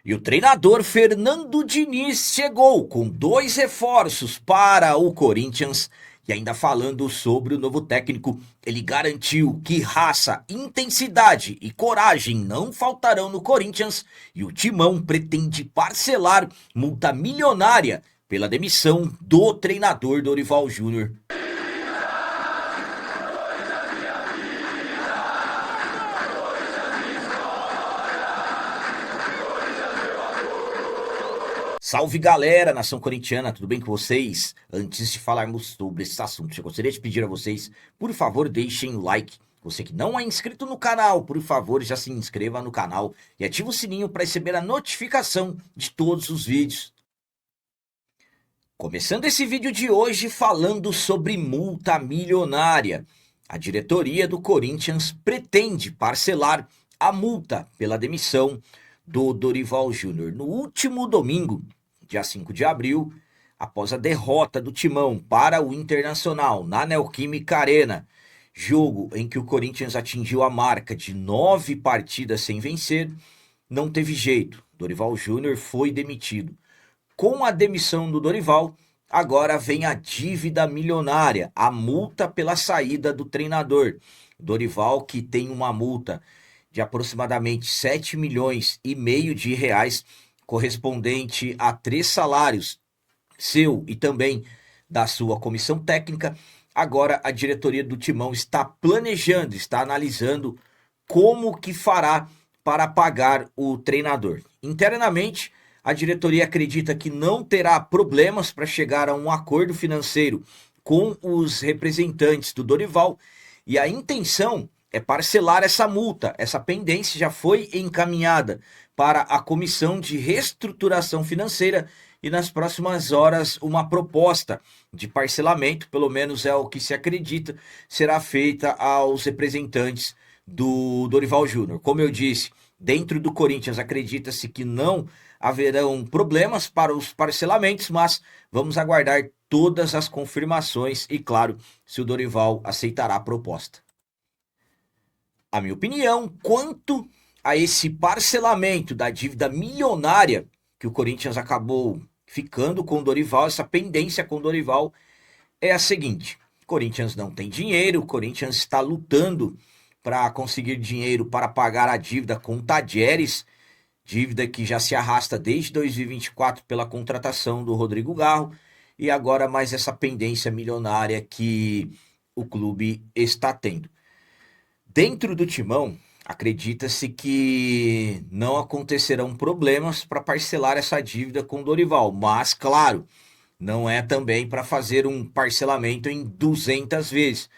E o treinador Fernando Diniz chegou com 2 reforços para o Corinthians. E ainda falando sobre o novo técnico, ele garantiu que raça, intensidade e coragem não faltarão no Corinthians. E o Timão pretende parcelar multa milionária pela demissão do treinador Dorival Júnior. Salve galera, nação corintiana, tudo bem com vocês? Antes de falarmos sobre esse assunto, eu gostaria de pedir a vocês, por favor, deixem o like. Você que não é inscrito no canal, por favor, já se inscreva no canal e ative o sininho para receber a notificação de todos os vídeos. Começando esse vídeo de hoje falando sobre multa milionária. A diretoria do Corinthians pretende parcelar a multa pela demissão do Dorival Júnior no último domingo, dia 5 de abril, após a derrota do Timão para o Internacional na Neoquímica Arena, jogo em que o Corinthians atingiu a marca de 9 partidas sem vencer. Não teve jeito, Dorival Júnior foi demitido. Com a demissão do Dorival, agora vem a dívida milionária, a multa pela saída do treinador. Dorival, que tem uma multa de aproximadamente 7 milhões e meio de reais, correspondente a 3 salários, seu e também da sua comissão técnica. Agora a diretoria do Timão está planejando, está analisando como que fará para pagar o treinador. Internamente, a diretoria acredita que não terá problemas para chegar a um acordo financeiro com os representantes do Dorival e a intenção é parcelar essa multa. Essa pendência já foi encaminhada para a Comissão de Reestruturação Financeira e nas próximas horas uma proposta de parcelamento, pelo menos é o que se acredita, será feita aos representantes do Dorival Júnior. Como eu disse, dentro do Corinthians acredita-se que não haverão problemas para os parcelamentos, mas vamos aguardar todas as confirmações e, claro, se o Dorival aceitará a proposta. A minha opinião quanto a esse parcelamento da dívida milionária que o Corinthians acabou ficando com o Dorival, essa pendência com o Dorival, é a seguinte: o Corinthians não tem dinheiro, o Corinthians está lutando para conseguir dinheiro para pagar a dívida com o Tadieres, dívida que já se arrasta desde 2024 pela contratação do Rodrigo Garro, e agora mais essa pendência milionária que o clube está tendo. Dentro do Timão, acredita-se que não acontecerão problemas para parcelar essa dívida com o Dorival, mas, claro, não é também para fazer um parcelamento em 200 vezes.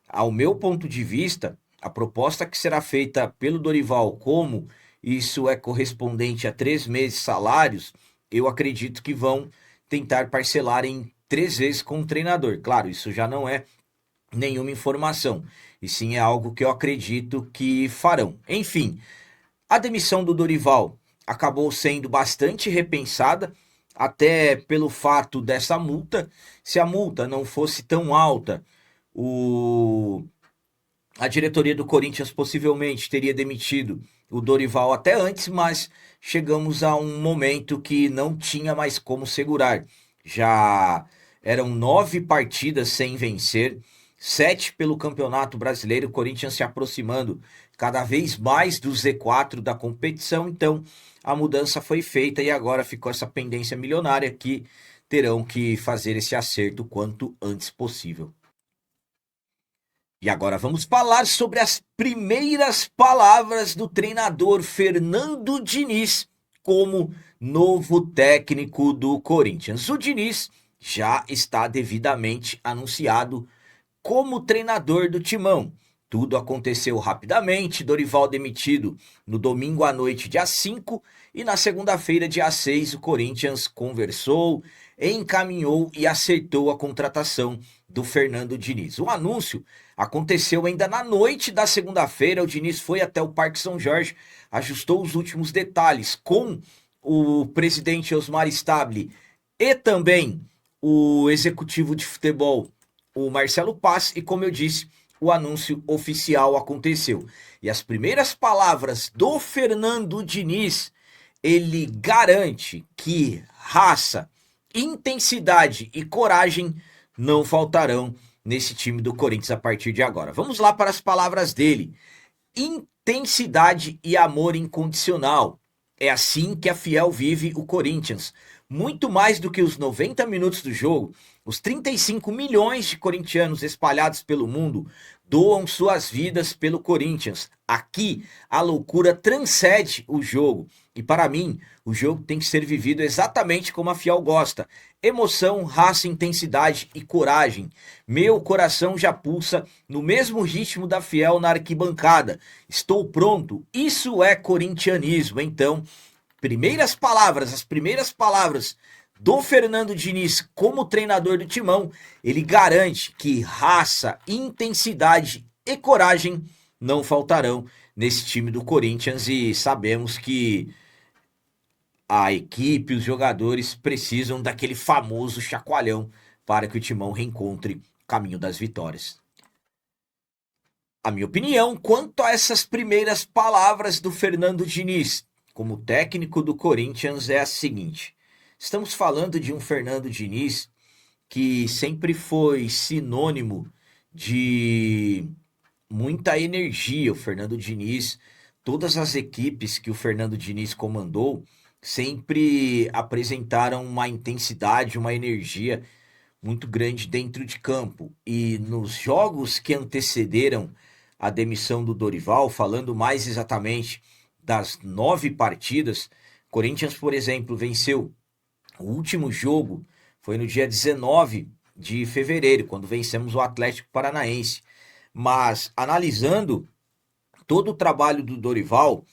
Ao meu ponto de vista, a proposta que será feita pelo Dorival, como isso é correspondente a 3 meses de salários, eu acredito que vão tentar parcelar em 3 vezes com o treinador. Claro, isso já não é nenhuma informação, e sim é algo que eu acredito que farão. Enfim, a demissão do Dorival acabou sendo bastante repensada, até pelo fato dessa multa. Se a multa não fosse tão alta, a diretoria do Corinthians possivelmente teria demitido o Dorival até antes, mas chegamos a um momento que não tinha mais como segurar. Já eram 9 partidas sem vencer, 7 pelo Campeonato Brasileiro, o Corinthians se aproximando cada vez mais do Z4 da competição. Então a mudança foi feita e agora ficou essa pendência milionária que terão que fazer esse acerto o quanto antes possível. E agora vamos falar sobre as primeiras palavras do treinador Fernando Diniz como novo técnico do Corinthians. O Diniz já está devidamente anunciado como treinador do Timão. Tudo aconteceu rapidamente, Dorival demitido no domingo à noite, dia 5, e na segunda-feira, dia 6, o Corinthians conversou, encaminhou e acertou a contratação do Fernando Diniz. O anúncio aconteceu ainda na noite da segunda-feira. O Diniz foi até o Parque São Jorge, ajustou os últimos detalhes com o presidente Osmar Stabile e também o executivo de futebol, o Marcelo Paz, e como eu disse, o anúncio oficial aconteceu. E as primeiras palavras do Fernando Diniz ele garante que raça, intensidade e coragem não faltarão nesse time do Corinthians a partir de agora. Vamos lá para as palavras dele. Intensidade e amor incondicional. É assim que a Fiel vive o Corinthians. Muito mais do que os 90 minutos do jogo, os 35 milhões de corintianos espalhados pelo mundo doam suas vidas pelo Corinthians. Aqui, a loucura transcende o jogo. E para mim, o jogo tem que ser vivido exatamente como a Fiel gosta. Emoção, raça, intensidade e coragem. Meu coração já pulsa no mesmo ritmo da Fiel na arquibancada. Estou pronto. Isso é corintianismo. Então, as primeiras palavras do Fernando Diniz como treinador do Timão, ele garante que raça, intensidade e coragem não faltarão nesse time do Corinthians e sabemos que a equipe, os jogadores precisam daquele famoso chacoalhão para que o Timão reencontre o caminho das vitórias. A minha opinião quanto a essas primeiras palavras do Fernando Diniz como técnico do Corinthians é a seguinte: estamos falando de um Fernando Diniz que sempre foi sinônimo de muita energia. O Fernando Diniz, todas as equipes que o Fernando Diniz comandou sempre apresentaram uma intensidade, uma energia muito grande dentro de campo. E nos jogos que antecederam a demissão do Dorival, falando mais exatamente das 9 partidas, Corinthians, por exemplo, venceu o último jogo, foi no dia 19 de fevereiro, quando vencemos o Atlético Paranaense. Mas analisando todo o trabalho do Dorival,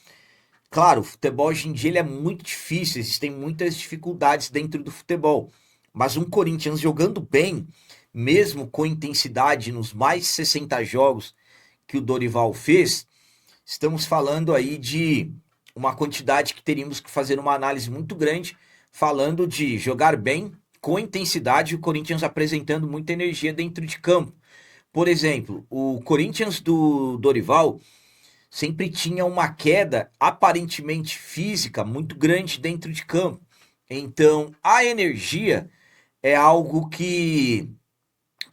claro, o futebol hoje em dia ele é muito difícil, existem muitas dificuldades dentro do futebol. Mas um Corinthians jogando bem, mesmo com intensidade nos mais de 60 jogos que o Dorival fez, estamos falando aí de uma quantidade que teríamos que fazer uma análise muito grande, falando de jogar bem, com intensidade, o Corinthians apresentando muita energia dentro de campo. Por exemplo, o Corinthians do Dorival sempre tinha uma queda aparentemente física muito grande dentro de campo. Então, a energia é algo que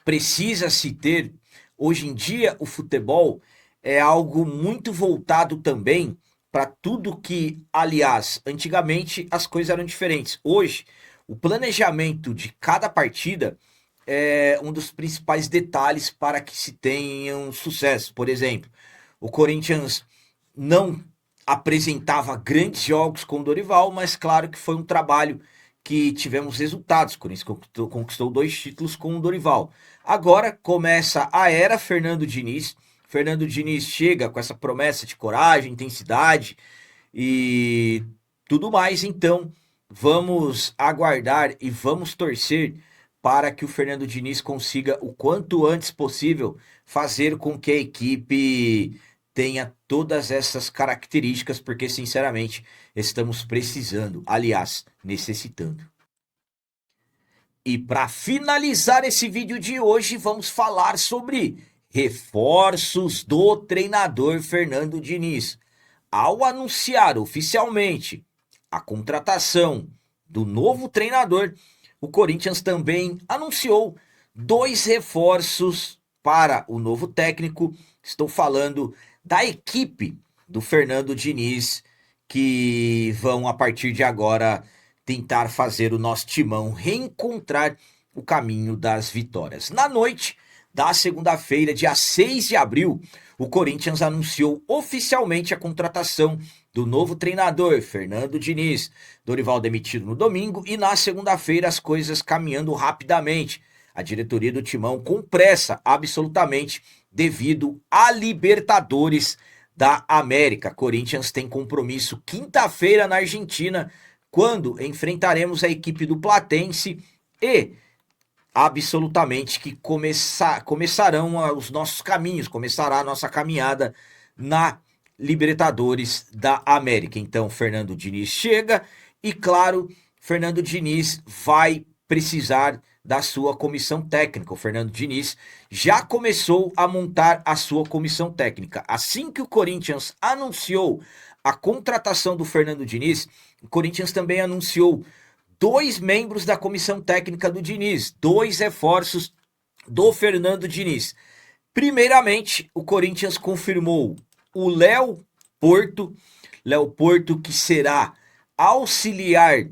precisa se ter. Hoje em dia, o futebol é algo muito voltado também para tudo que, aliás, antigamente as coisas eram diferentes. Hoje, o planejamento de cada partida é um dos principais detalhes para que se tenha um sucesso. Por exemplo, o Corinthians não apresentava grandes jogos com o Dorival, mas claro que foi um trabalho que tivemos resultados. O Corinthians conquistou 2 títulos com o Dorival. Agora começa a era Fernando Diniz. Fernando Diniz chega com essa promessa de coragem, intensidade e tudo mais. Então, vamos aguardar e vamos torcer para que o Fernando Diniz consiga o quanto antes possível fazer com que a equipe tenha todas essas características, porque sinceramente estamos precisando, aliás, necessitando. E para finalizar esse vídeo de hoje, vamos falar sobre reforços do treinador Fernando Diniz. Ao anunciar oficialmente a contratação do novo treinador, o Corinthians também anunciou 2 reforços para o novo técnico. Estou falando da equipe do Fernando Diniz, que vão a partir de agora tentar fazer o nosso timão reencontrar o caminho das vitórias. Na noite da segunda-feira, dia 6 de abril, o Corinthians anunciou oficialmente a contratação do novo treinador, Fernando Diniz. Dorival demitido no domingo e na segunda-feira as coisas caminhando rapidamente. A diretoria do Timão com pressa, absolutamente, devido a Libertadores da América. Corinthians tem compromisso quinta-feira na Argentina, quando enfrentaremos a equipe do Platense e absolutamente que começarão os nossos caminhos, começará a nossa caminhada na Libertadores da América. Então, Fernando Diniz chega e, claro, Fernando Diniz vai precisar da sua comissão técnica. O Fernando Diniz já começou a montar a sua comissão técnica. Assim que o Corinthians anunciou a contratação do Fernando Diniz, o Corinthians também anunciou 2 membros da comissão técnica do Diniz, 2 reforços do Fernando Diniz. Primeiramente, o Corinthians confirmou o Léo Porto que será auxiliar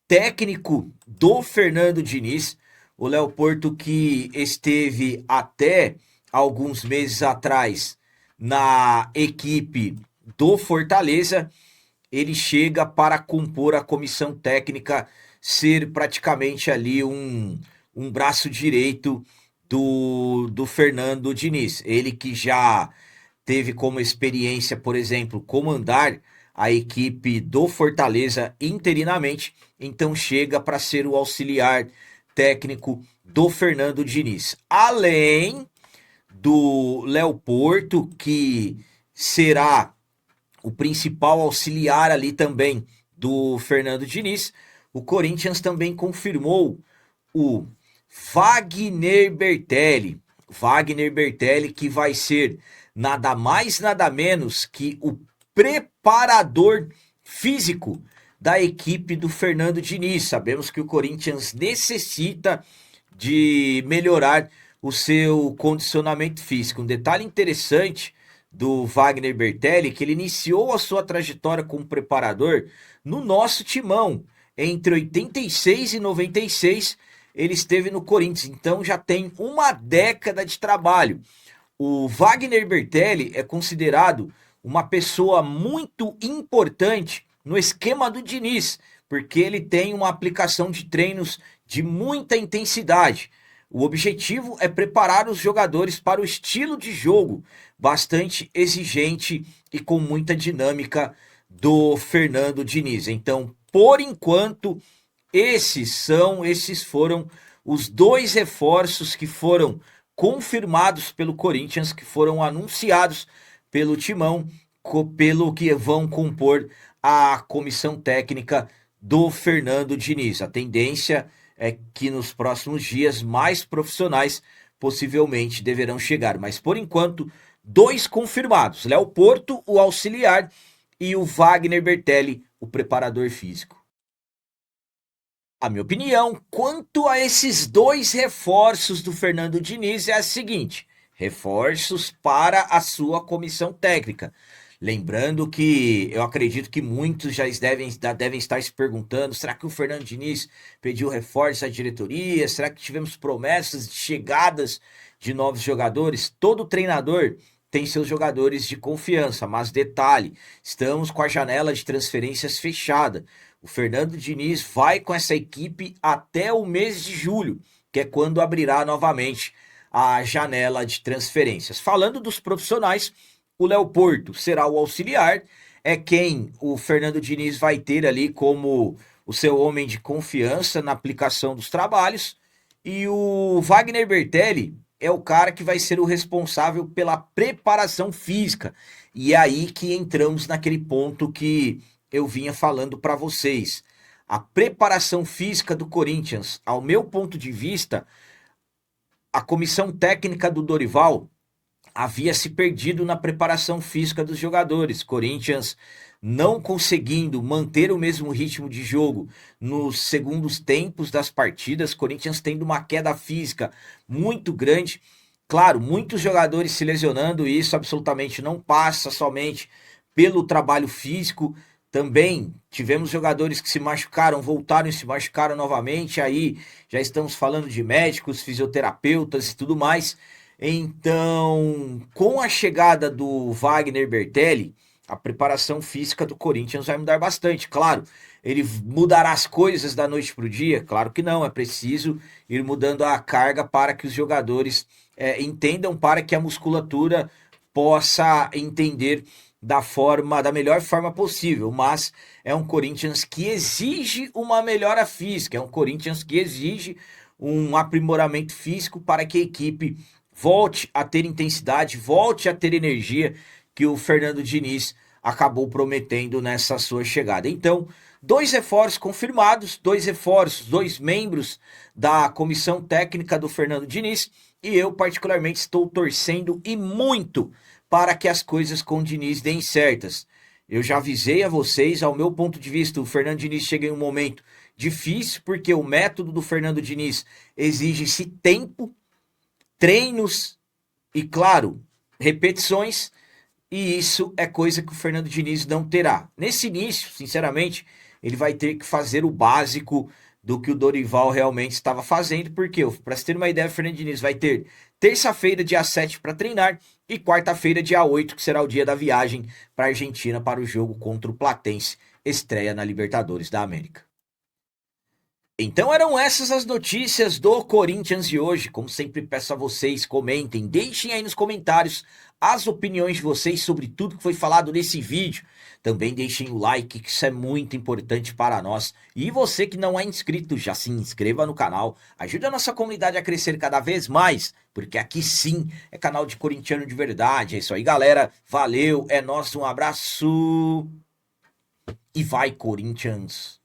técnico do Fernando Diniz. O Léo Porto que esteve até alguns meses atrás na equipe do Fortaleza, ele chega para compor a comissão técnica, ser praticamente ali um braço direito do Fernando Diniz. Ele que já teve como experiência, por exemplo, comandar a equipe do Fortaleza interinamente, então chega para ser o auxiliar técnico do Fernando Diniz. Além do Léo Porto, que será o principal auxiliar ali também do Fernando Diniz, o Corinthians também confirmou o Wagner Bertelli. Wagner Bertelli, que vai ser nada mais, nada menos que o preparador físico da equipe do Fernando Diniz. Sabemos que o Corinthians necessita de melhorar o seu condicionamento físico. Um detalhe interessante do Wagner Bertelli, que ele iniciou a sua trajetória como preparador no nosso timão. Entre 86 e 96, ele esteve no Corinthians, então já tem uma década de trabalho. O Wagner Bertelli é considerado uma pessoa muito importante no esquema do Diniz, porque ele tem uma aplicação de treinos de muita intensidade. O objetivo é preparar os jogadores para o estilo de jogo bastante exigente e com muita dinâmica do Fernando Diniz. Então, por enquanto, esses foram os 2 reforços que foram confirmados pelo Corinthians, que foram anunciados pelo Timão, pelo que vão compor a comissão técnica do Fernando Diniz. A tendência é que nos próximos dias mais profissionais possivelmente deverão chegar, mas por enquanto 2 confirmados: Léo Porto, o auxiliar, e o Wagner Bertelli, o preparador físico. A minha opinião quanto a esses 2 reforços do Fernando Diniz é a seguinte: reforços para a sua comissão técnica. Lembrando que eu acredito que muitos já devem estar se perguntando: será que o Fernando Diniz pediu reforço à diretoria? Será que tivemos promessas de chegadas de novos jogadores? Todo treinador tem seus jogadores de confiança, mas detalhe, estamos com a janela de transferências fechada. O Fernando Diniz vai com essa equipe até o mês de julho, que é quando abrirá novamente a janela de transferências. Falando dos profissionais, o Léo Porto será o auxiliar, é quem o Fernando Diniz vai ter ali como o seu homem de confiança na aplicação dos trabalhos. E o Wagner Bertelli é o cara que vai ser o responsável pela preparação física. E é aí que entramos naquele ponto que eu vinha falando para vocês. A preparação física do Corinthians, ao meu ponto de vista, a comissão técnica do Dorival havia se perdido na preparação física dos jogadores. Corinthians não conseguindo manter o mesmo ritmo de jogo nos segundos tempos das partidas, Corinthians tendo uma queda física muito grande. Claro, muitos jogadores se lesionando, e isso absolutamente não passa somente pelo trabalho físico. Também tivemos jogadores que se machucaram, voltaram e se machucaram novamente. Aí já estamos falando de médicos, fisioterapeutas e tudo mais. Então, com a chegada do Wagner Bertelli, a preparação física do Corinthians vai mudar bastante. Claro, ele mudará as coisas da noite para o dia? Claro que não, é preciso ir mudando a carga para que os jogadores entendam, para que a musculatura possa entender da melhor forma possível. Mas é um Corinthians que exige uma melhora física, é um Corinthians que exige um aprimoramento físico para que a equipe volte a ter intensidade, volte a ter energia que o Fernando Diniz acabou prometendo nessa sua chegada. Então, 2 reforços confirmados, 2 reforços, 2 membros da comissão técnica do Fernando Diniz, e eu particularmente estou torcendo e muito para que as coisas com o Diniz deem certas. Eu já avisei a vocês, ao meu ponto de vista, o Fernando Diniz chega em um momento difícil, porque o método do Fernando Diniz exige-se tempo, treinos e, claro, repetições, e isso é coisa que o Fernando Diniz não terá. Nesse início, sinceramente, ele vai ter que fazer o básico do que o Dorival realmente estava fazendo, porque, para você ter uma ideia, o Fernando Diniz vai ter terça-feira, dia 7, para treinar, e quarta-feira, dia 8, que será o dia da viagem para a Argentina para o jogo contra o Platense, estreia na Libertadores da América. Então eram essas as notícias do Corinthians de hoje. Como sempre peço a vocês, comentem, deixem aí nos comentários as opiniões de vocês sobre tudo que foi falado nesse vídeo. Também deixem o like, que isso é muito importante para nós. E você que não é inscrito, já se inscreva no canal. Ajude a nossa comunidade a crescer cada vez mais, porque aqui sim é canal de corintiano de verdade. É isso aí, galera. Valeu, é nosso, um abraço. E vai, Corinthians!